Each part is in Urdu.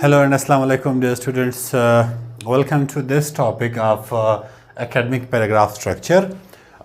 Hello and Assalamu alaikum dear students. Welcome to this topic of academic paragraph structure.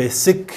basic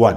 1.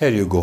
Here you go.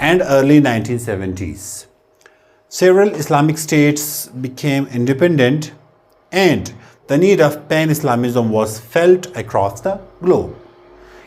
and early 1970s. Several Islamic states became independent and the need of pan-Islamism was felt across the globe.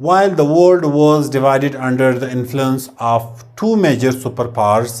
while the world was divided under the influence of two major superpowers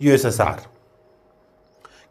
USSR.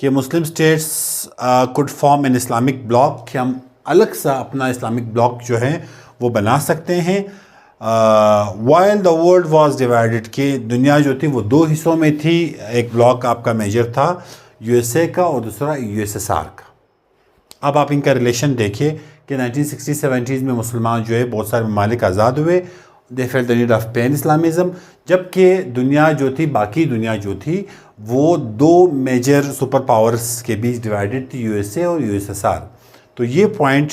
کہ مسلم status could form an Islamic bloc, کہ ہم الگ سا اپنا اسلامک بلاک جو ہے وہ بنا سکتے ہیں. while the world was divided, کہ دنیا جو تھی وہ دو حصوں میں تھی. ایک بلاک آپ کا میجر تھا یو ایس اے کا اور دوسرا یو ایس ایس آر کا. اب آپ ان کا ریلیشن دیکھیے کہ 1960-70s میں مسلمان جو ہے بہت سارے ممالک آزاد ہوئے. they felt the need of pan Islamism, جبکہ دنیا جو تھی باقی دنیا جو تھی وہ دو میجر سپر پاورز کے بیچ ڈیوائیڈڈ تھی, یو ایس اے اور یو ایس ایس آر. تو یہ پوائنٹ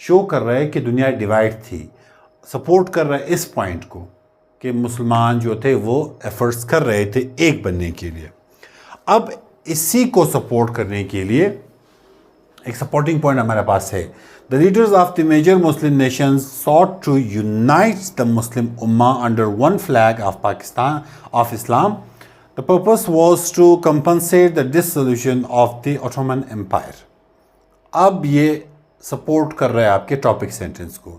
شو کر رہا ہے کہ دنیا ڈیوائیڈ تھی, سپورٹ کر رہا ہے اس پوائنٹ کو کہ مسلمان جو تھے وہ ایفرٹس کر رہے تھے ایک بننے کے لیے. اب اسی کو سپورٹ کرنے کے لیے ایک سپورٹنگ پوائنٹ ہمارے پاس ہے. The leaders of the major Muslim nations sought to unite the Muslim Ummah under one flag of Pakistan, of Islam. The purpose was to compensate the dissolution of the Ottoman Empire. اب یہ سپورٹ کر رہا ہے آپ کے ٹاپک سینٹنس کو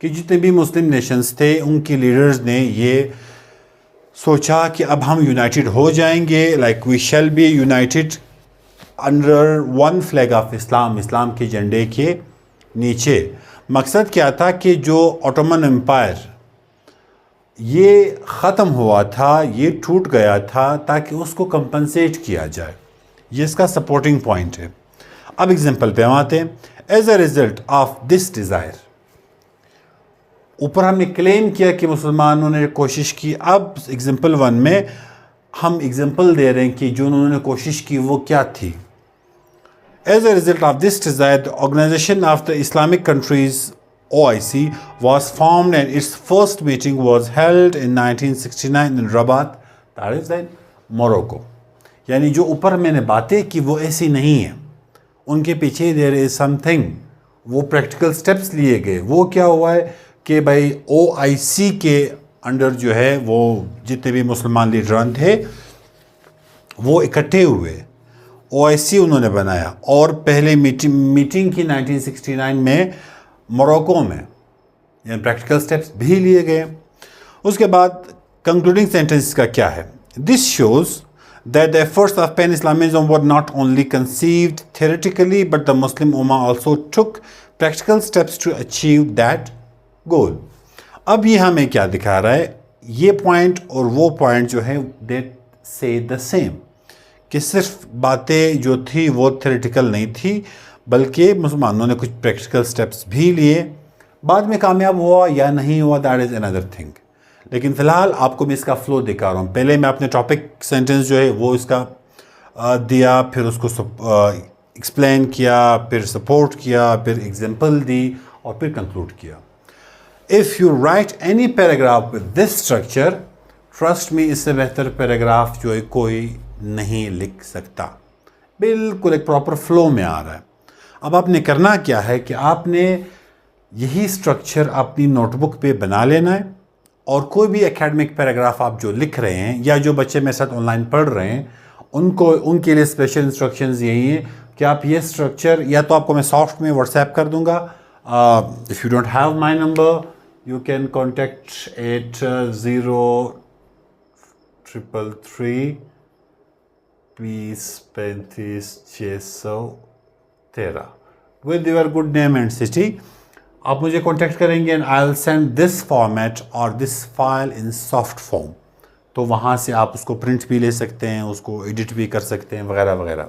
کہ جتنے بھی مسلم نیشنز تھے ان کی لیڈرز نے یہ سوچا کہ اب ہم یونائٹڈ ہو جائیں گے, like we shall be united under one flag of Islam, اسلام کے جھنڈے کے نیچے. مقصد کیا تھا کہ جو آٹومن امپائر یہ ختم ہوا تھا, یہ ٹوٹ گیا تھا, تاکہ اس کو کمپنسیٹ کیا جائے. یہ اس کا سپورٹنگ پوائنٹ ہے. اب ایگزامپل پہ ہم آتے ہیں. As a result of this desire, اوپر ہم نے کلیم کیا کہ مسلمانوں نے کوشش کی. اب ایگزامپل 1 میں ہم ایگزامپل دے رہے ہیں کہ جو انہوں نے کوشش کی وہ کیا تھی. As a result of this desire, the Organization of the Islamic Countries (OIC) was formed and its first meeting was held in 1969 in Rabat, that is in Morocco. یعنی جو اوپر میں نے باتیں کی وہ ایسی نہیں ہیں, ان کے پیچھے there is something, وہ پریکٹیکل سٹیپس لیے گئے. وہ کیا ہوا ہے کہ بھائی OIC کے انڈر جو ہے وہ جتنے بھی مسلمان لیڈران تھے وہ اکٹھے ہوئے, OIC انہوں نے بنایا, اور پہلے میٹنگ کی 1969 میں موروکو میں, یعنی پریکٹیکل سٹیپس بھی لیے گئے. اس کے بعد کنکلوڈنگ سینٹنس کا کیا ہے. This shows that the efforts of pan-Islamism were not only conceived theoretically but the Muslim Ummah also took practical steps to achieve that goal. اب یہ ہمیں کیا دکھا رہا ہے, یہ پوائنٹ اور وہ پوائنٹ جو ہے they say the same, کہ صرف باتیں جو تھی وہ تھیوریٹیکل نہیں تھی بلکہ مسلمانوں نے کچھ پریکٹیکل سٹیپس بھی لیے. بعد میں کامیاب ہوا یا نہیں ہوا that is another thing. لیکن فی الحال آپ کو میں اس کا فلو دکھا رہا ہوں. پہلے میں اپنے ٹاپک سینٹنس جو ہے وہ اس کا دیا, پھر اس کو ایکسپلین کیا, پھر سپورٹ کیا, پھر ایگزامپل دی اور پھر کنکلوڈ کیا. If you write any paragraph with this structure, trust me, اس سے بہتر پیراگراف جو ہے کوئی نہیں لکھ سکتا. بالکل ایک پراپر فلو میں آ رہا ہے. اب آپ نے کرنا کیا ہے کہ آپ نے یہی سٹرکچر اپنی نوٹ بک پہ بنا لینا ہے, اور کوئی بھی اکیڈمک پیراگراف آپ جو لکھ رہے ہیں یا جو بچے میرے ساتھ آن لائن پڑھ رہے ہیں ان کے لیے اسپیشل انسٹرکشنز یہی ہیں کہ آپ یہ سٹرکچر یا تو آپ کو میں سافٹ میں واٹس ایپ کر دوں گا. If you don't have my number you can contact 803333 2035-613 with your good name and city. آپ مجھے کانٹیکٹ کریں گے and I will send this format اور this file in soft form. تو وہاں سے آپ اس کو پرنٹ بھی لے سکتے ہیں, اس کو ایڈٹ بھی کر سکتے ہیں وغیرہ وغیرہ.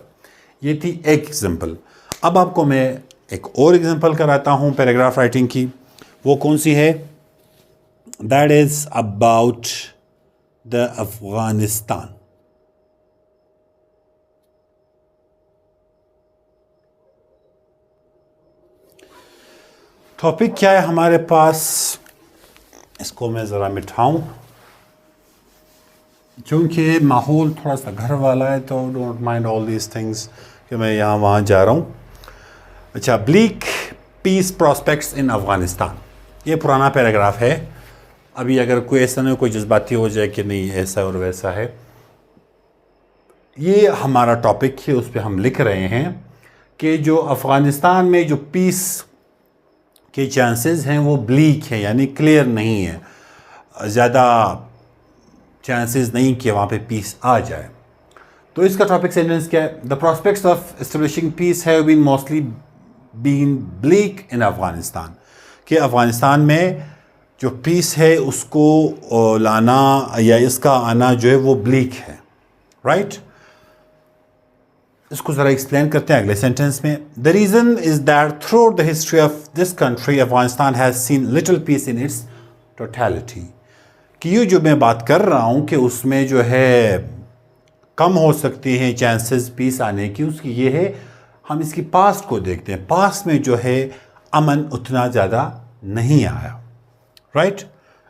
یہ تھی ایک ایگزامپل. اب آپ کو میں ایک اور ایگزامپل کراتا ہوں پیراگراف رائٹنگ کی. وہ کون سی ہے؟ That is about the Afghanistan. Topic کیا ہے ہمارے پاس؟ اس کو میں ذرا مٹھاؤں چونکہ ماحول تھوڑا سا گھر والا ہے, تو don't mind all these things کہ میں یہاں وہاں جا رہا ہوں. اچھا, بلیک پیس پراسپیکٹس ان افغانستان. یہ پرانا پیراگراف ہے. ابھی اگر کوئی ایسا نہیں کوئی جذباتی ہو جائے کہ نہیں ایسا اور ویسا ہے, یہ ہمارا ٹاپک ہے, اس پہ ہم لکھ رہے ہیں کہ جو افغانستان میں جو پیس کے چانسز ہیں وہ بلیک ہیں, یعنی کلیئر نہیں ہے, زیادہ چانسز نہیں کہ وہاں پہ پیس آ جائے. تو اس کا ٹاپک سینٹینس کیا ہے؟ The prospects of establishing peace have been mostly been bleak in Afghanistan, کہ افغانستان میں جو پیس ہے اس کو لانا یا اس کا آنا جو ہے وہ بلیک ہے، رائٹ؟ اس کو ذرا ایکسپلین کرتے ہیں اگلے سینٹینس میں. The reason is that throughout the history of this country Afghanistan has seen little peace in its totality, کہ یہ جو میں بات کر رہا ہوں کہ اس میں جو ہے کم ہو سکتی ہیں چانسز پیس آنے کی، اس کی یہ ہے ہم اس کی پاسٹ کو دیکھتے ہیں. پاسٹ میں جو ہے امن اتنا زیادہ نہیں آیا، رائٹ؟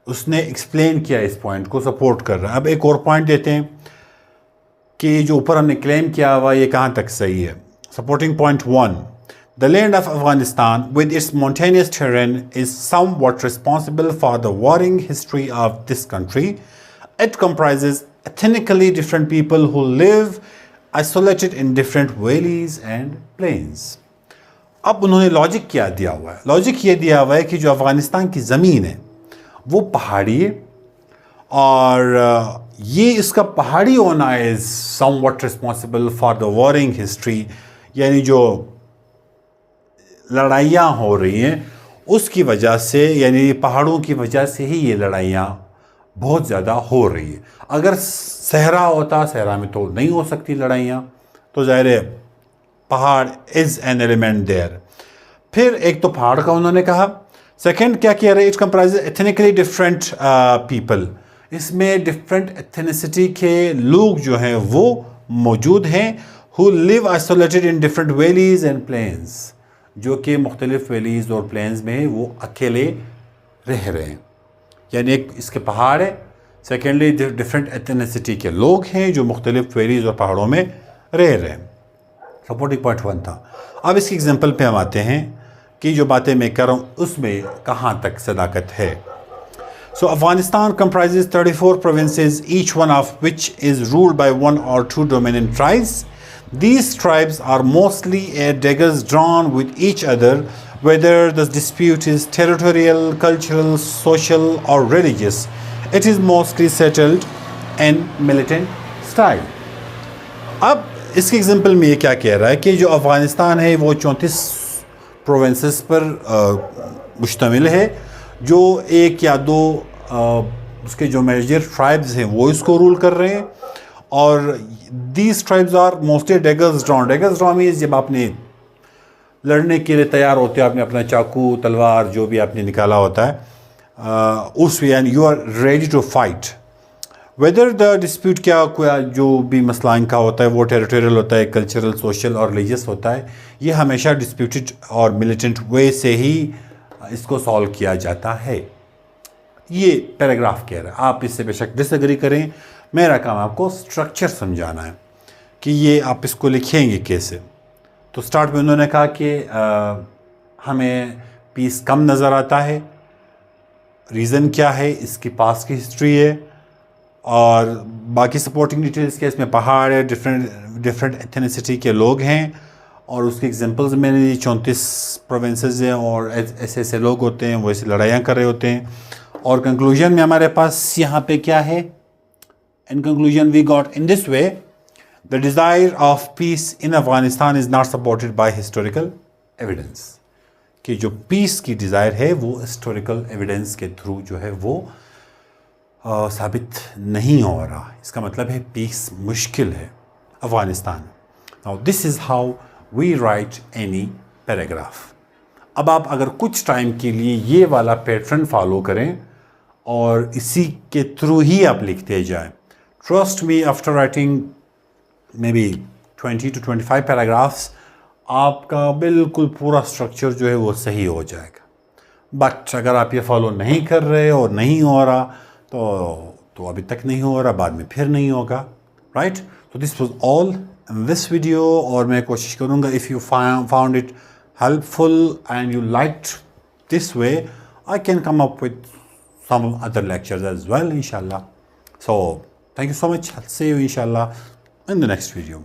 اس نے ایکسپلین کیا اس پوائنٹ کو، سپورٹ کر رہا ہے. اب ایک اور پوائنٹ دیتے ہیں کہ جو اوپر ہم نے کلیم کیا ہوا یہ کہاں تک صحیح ہے. Supporting point 1، the land of Afghanistan with its mountainous terrain is somewhat responsible for the warring history of this country. It comprises ethnically different people who live isolated in different valleys and plains. اب انہوں نے لاجک کیا دیا ہوا ہے؟ لاجک یہ دیا ہوا ہے کہ جو افغانستان کی زمین ہے وہ پہاڑی ہے، اور یہ اس کا پہاڑی ہونا is somewhat responsible for the warring history، یعنی جو لڑائیاں ہو رہی ہیں اس کی وجہ سے، یعنی پہاڑوں کی وجہ سے ہی یہ لڑائیاں بہت زیادہ ہو رہی ہیں. اگر صحرا ہوتا، صحرا میں تو نہیں ہو سکتی لڑائیاں، تو ظاہر ہے پہاڑ از این ایلیمنٹ دیئر. پھر ایک تو پہاڑ کا انہوں نے کہا. سیکنڈ کیا کہہ رہے؟ اٹ کمپرائز ایتھنیکلی ڈفرینٹ پیپل، اس میں ڈفرینٹ ایتھنیسٹی کے لوگ جو ہیں وہ موجود ہیں. who live isolated in different valleys and plains، جو کہ مختلف ویلیز اور پلینز میں وہ اکیلے رہ رہے ہیں. یعنی ایک اس کے پہاڑ ہے، سیکنڈلی ڈفرینٹ ایتھنیسٹی کے لوگ ہیں جو مختلف ویلیز اور پہاڑوں میں رہ رہے ہیں. سپورٹنگ پوائنٹ 1 تھا. اب اس کی ایگزامپل پہ ہم آتے ہیں کہ جو باتیں میں کر رہا ہوں اس میں کہاں تک صداقت ہے. So Afghanistan comprises 34 provinces, each one of which is ruled by one or two dominant tribes. These tribes are mostly at daggers drawn with each other, whether the dispute is territorial, cultural, social, or religious. It is mostly settled in militant style. اب اس کی ایگزامپل میں یہ کیا کہہ رہا ہے کہ جو افغانستان ہے وہ 34 پروونسز پر مشتمل ہے، جو ایک یا دو اس کے جو میجر ٹرائبز ہیں وہ اس کو رول کر رہے ہیں. اور these tribes are mostly daggers drawn. Daggers drawn means جب آپ نے لڑنے کے لیے تیار ہوتے ہیں، آپ نے اپنا چاقو تلوار جو بھی آپ نے نکالا ہوتا ہے اس میں، and you are ready to fight. Whether the dispute کیا جو بھی مسئلہ ان کا ہوتا ہے وہ ٹیریٹوریل ہوتا ہے، کلچرل، سوشل اور ریلیجس ہوتا ہے، یہ ہمیشہ ڈسپیوٹڈ اور ملیٹنٹ وے سے ہی اس کو سالو کیا جاتا ہے. یہ پیراگراف کہہ رہا ہے. آپ اس سے بے شک ڈس ایگری کریں، میرا کام آپ کو اسٹرکچر سمجھانا ہے کہ یہ آپ اس کو لکھیں گے کیسے. تو سٹارٹ میں انہوں نے کہا کہ ہمیں پیس کم نظر آتا ہے. ریزن کیا ہے؟ اس کی پاس کی ہسٹری ہے، اور باقی سپورٹنگ ڈیٹیلز کے اس میں پہاڑ ہے، ڈفرینٹ ایتھنیسٹی کے لوگ ہیں، اور اس کی ایگزامپلز میں نے 34 پروونسز ہیں، اور ایسے ایسے لوگ ہوتے ہیں وہ ایسے لڑائیاں کر رہے ہوتے ہیں. اور کنکلوژن میں ہمارے پاس یہاں پہ کیا ہے؟ In conclusion, we got in this way, the desire of peace in Afghanistan is not supported by historical evidence. کہ جو پیس کی ڈیزائر ہے وہ ہسٹوریکل ایویڈنس کے تھرو جو ہے وہ ثابت نہیں ہو رہا. اس کا مطلب ہے پیس مشکل ہے Afghanistan. Now this is how we write any paragraph. اب آپ اگر کچھ ٹائم کے لیے یہ والا پیٹرن فالو کریں اور اسی کے تھرو ہی آپ لکھتے جائیں، trust me after writing maybe 20 to 25 paragraphs آپ کا بالکل پورا اسٹرکچر جو ہے وہ صحیح ہو جائے گا. بٹ اگر آپ یہ فالو نہیں کر رہے اور نہیں ہو رہا تو ابھی تک نہیں ہو رہا، بعد میں پھر نہیں ہوگا، رائٹ؟ تو this was all in this video, اور میں کوشش کروں گا if you found it helpful and you liked this way, I can come up with some other lectures as well, inshallah. So thank you so much. I'll see you inshallah in the next video.